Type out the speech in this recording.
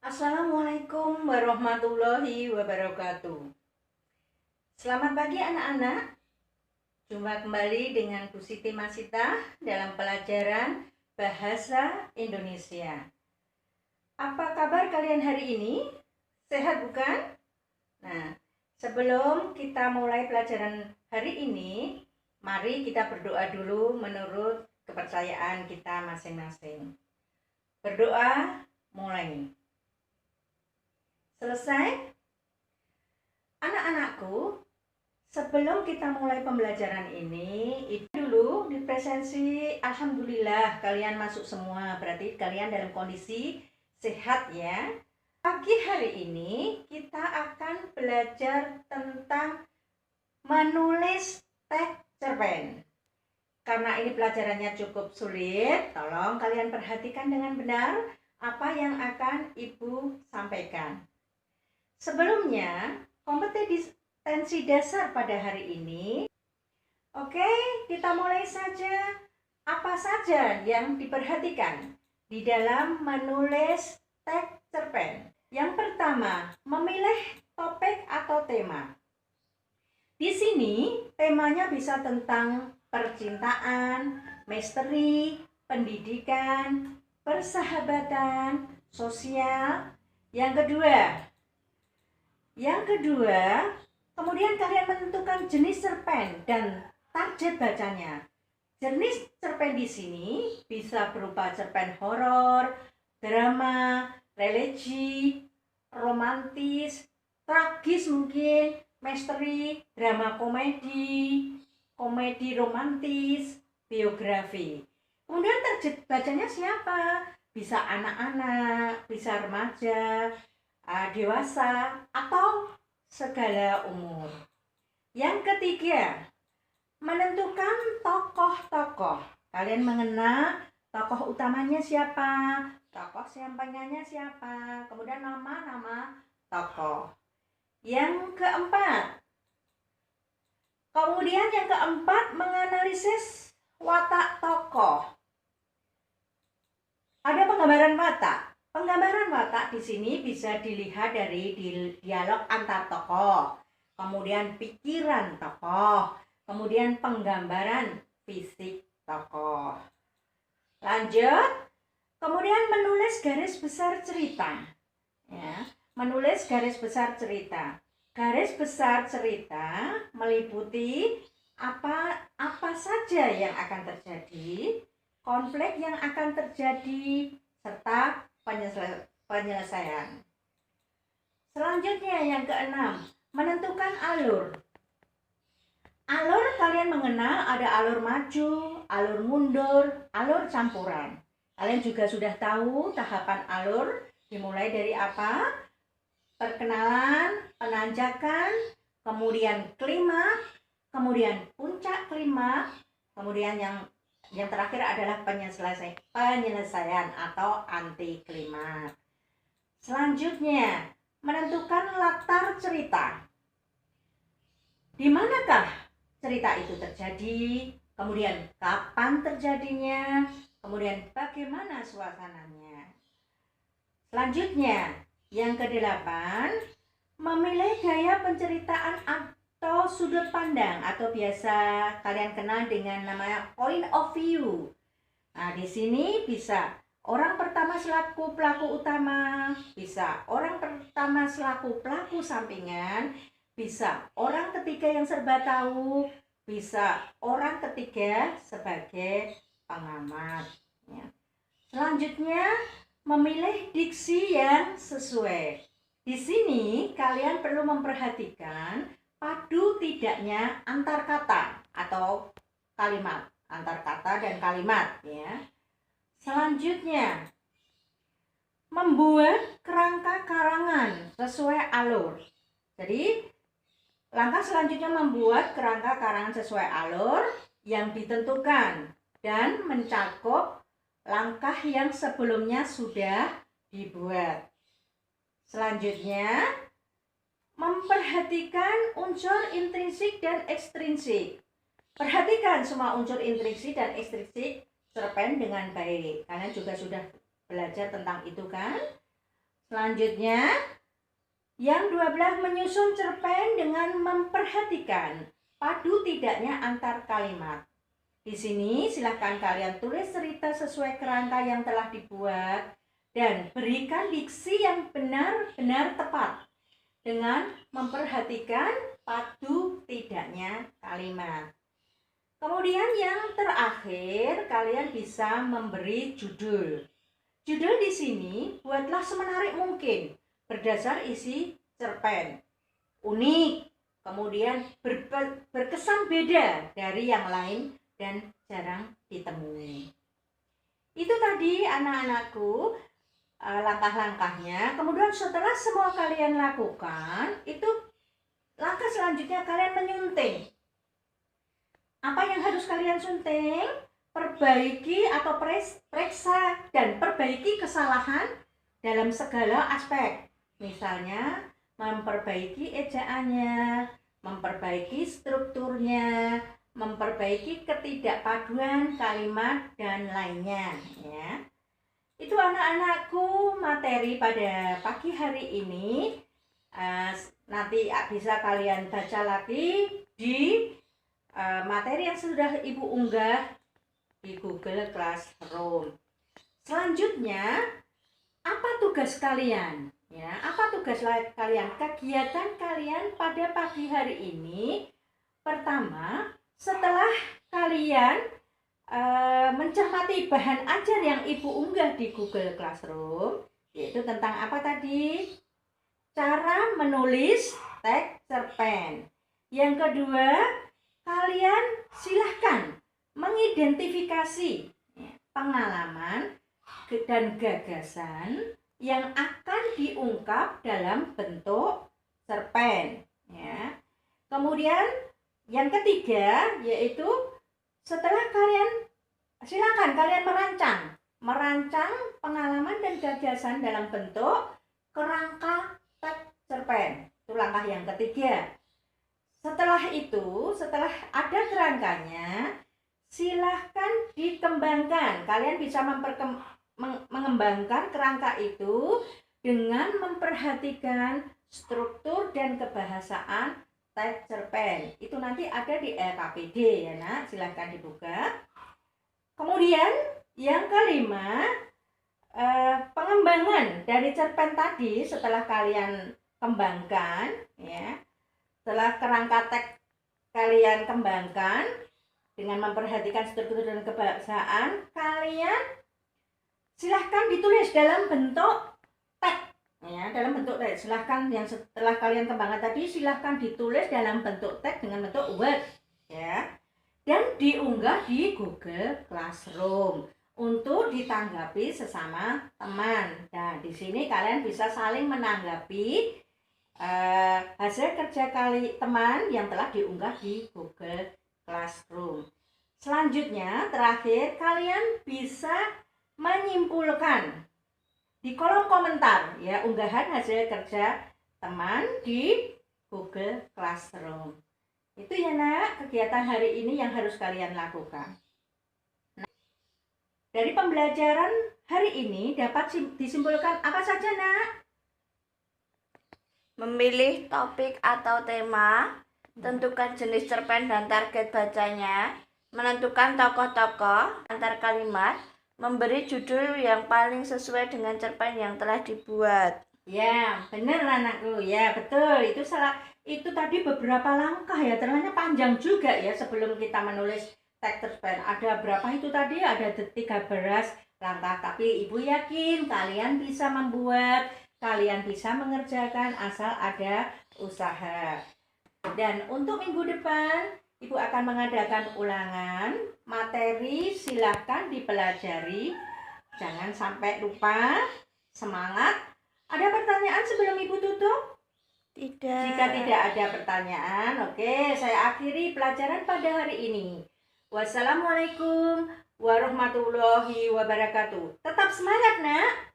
Assalamualaikum warahmatullahi wabarakatuh. Selamat pagi anak-anak. Jumpa kembali dengan Bu Siti Masita dalam pelajaran Bahasa Indonesia. Apa kabar kalian hari ini? Sehat bukan? Nah, sebelum kita mulai pelajaran hari ini, mari kita berdoa dulu menurut kepercayaan kita masing-masing. Berdoa mulai. Selesai? Anak-anakku, sebelum kita mulai pembelajaran ini, itu dulu di presensi. Alhamdulillah kalian masuk semua, berarti kalian dalam kondisi sehat ya. Pagi hari ini kita akan belajar tentang menulis teks cerpen. Karena ini pelajarannya cukup sulit, tolong kalian perhatikan dengan benar apa yang akan Ibu sampaikan. Sebelumnya, kompetensi dasar pada hari ini. Oke, kita mulai saja. Apa saja yang diperhatikan di dalam menulis teks cerpen? Yang pertama, memilih topik atau tema. Di sini temanya bisa tentang percintaan, misteri, pendidikan, persahabatan, sosial. Yang kedua, kemudian kalian menentukan jenis cerpen dan target bacanya. Jenis cerpen di sini bisa berupa cerpen horor, drama, religi, romantis, tragis mungkin, misteri, drama komedi, komedi romantis, biografi. Kemudian target bacanya siapa? Bisa anak-anak, bisa remaja, dewasa, atau segala umur. Yang ketiga, menentukan tokoh-tokoh. Kalian mengenal tokoh utamanya siapa, tokoh sampingannya siapa, kemudian nama-nama tokoh. Yang keempat, menganalisis watak tokoh. Ada penggambaran watak. Penggambaran watak di sini bisa dilihat dari dialog antar tokoh, kemudian pikiran tokoh, kemudian penggambaran fisik tokoh. Lanjut, kemudian menulis garis besar cerita. Ya, menulis garis besar cerita. Garis besar cerita meliputi apa saja yang akan terjadi, konflik yang akan terjadi, serta penyelesaian. Selanjutnya yang keenam, menentukan alur. Alur kalian mengenal ada alur maju, alur mundur, alur campuran. Kalian juga sudah tahu tahapan alur dimulai dari apa? Perkenalan, penanjakan, kemudian klimaks, kemudian puncak klimaks, kemudian yang terakhir adalah penyelesaian atau anti klimaks. Selanjutnya, menentukan latar cerita. Di manakah cerita itu terjadi? Kemudian kapan terjadinya? Kemudian bagaimana suasananya? Selanjutnya, yang kedelapan, memilih gaya penceritaan atau sudut pandang atau biasa kalian kenal dengan namanya point of view. Nah, di sini bisa orang pertama selaku pelaku utama, bisa orang pertama selaku pelaku sampingan, bisa orang ketiga yang serba tahu, bisa orang ketiga sebagai pengamat. Ya. Selanjutnya, memilih diksi yang sesuai. Di sini kalian perlu memperhatikan padu tidaknya antar kata atau kalimat, antar kata dan kalimat ya. Selanjutnya, membuat kerangka karangan sesuai alur. Jadi, langkah selanjutnya membuat kerangka karangan sesuai alur yang ditentukan dan mencakup langkah yang sebelumnya sudah dibuat. Selanjutnya, memperhatikan unsur intrinsik dan ekstrinsik. Perhatikan semua unsur intrinsik dan ekstrinsik cerpen dengan baik. Kalian juga sudah belajar tentang itu kan? Selanjutnya, yang 12 menyusun cerpen dengan memperhatikan padu tidaknya antar kalimat. Di sini silahkan kalian tulis cerita sesuai kerangka yang telah dibuat dan berikan diksi yang benar-benar tepat dengan memperhatikan padu tidaknya kalimat. Kemudian yang terakhir, kalian bisa memberi judul. Judul di sini buatlah semenarik mungkin berdasar isi cerpen. Unik, kemudian berkesan beda dari yang lain dan jarang ditemui. Itu tadi anak-anakku langkah-langkahnya. Kemudian setelah semua kalian lakukan, itu langkah selanjutnya kalian menyunting. Apa yang harus kalian sunting? Perbaiki atau periksa dan perbaiki kesalahan dalam segala aspek. Misalnya, memperbaiki ejaannya, memperbaiki strukturnya, memperbaiki ketidakpaduan kalimat, dan lainnya. Ya. Itu anak-anakku materi pada pagi hari ini. Nanti bisa kalian baca lagi di materi yang sudah Ibu unggah di Google Classroom. Selanjutnya, apa tugas kalian? Ya, apa tugas kalian? Kegiatan kalian pada pagi hari ini. Pertama, setelah kalian mencermati bahan ajar yang Ibu unggah di Google Classroom, yaitu tentang apa tadi? Cara menulis teks cerpen. Yang kedua, kalian silahkan mengidentifikasi pengalaman dan gagasan yang akan diungkap dalam bentuk cerpen. Ya. Kemudian yang ketiga yaitu setelah silakan kalian merancang pengalaman dan gagasan dalam bentuk kerangka teks cerpen. Itu langkah yang ketiga. Setelah itu, setelah ada kerangkanya, silahkan dikembangkan. Kalian bisa mengembangkan kerangka itu dengan memperhatikan struktur dan kebahasaan teks cerpen. Itu nanti ada di LKPD ya nak, silahkan dibuka. Kemudian yang kelima, pengembangan dari cerpen tadi setelah kalian kembangkan ya. Setelah kerangka teks kalian kembangkan dengan memperhatikan struktur dan kebahasaan, kalian silahkan ditulis dalam bentuk teks ya, dalam bentuk teks. Silahkan yang setelah kalian kembangkan tadi silahkan ditulis dalam bentuk teks dengan bentuk Word ya, dan diunggah di Google Classroom untuk ditanggapi sesama teman. Nah, di sini kalian bisa saling menanggapi hasil kerja teman yang telah diunggah di Google Classroom. Selanjutnya, terakhir, kalian bisa menyimpulkan di kolom komentar ya unggahan hasil kerja teman di Google Classroom. Itu ya nak, kegiatan hari ini yang harus kalian lakukan. Nah, dari pembelajaran hari ini dapat disimpulkan apa saja nak? Memilih topik atau tema, tentukan jenis cerpen dan target bacanya, menentukan tokoh-tokoh antar kalimat, memberi judul yang paling sesuai dengan cerpen yang telah dibuat. Ya, benar anakku. Ya, betul. Itu tadi beberapa langkah ya. Ternyata panjang juga ya sebelum kita menulis teks cerpen. Ada berapa itu tadi? Ada 13 langkah. Tapi Ibu yakin kalian bisa membuat, kalian bisa mengerjakan asal ada usaha. Dan untuk minggu depan Ibu akan mengadakan ulangan materi, silahkan dipelajari. Jangan sampai lupa. Semangat. Ada pertanyaan sebelum Ibu tutup? Tidak. Jika tidak ada pertanyaan, oke, saya akhiri pelajaran pada hari ini. Wassalamualaikum warahmatullahi wabarakatuh. Tetap semangat nak.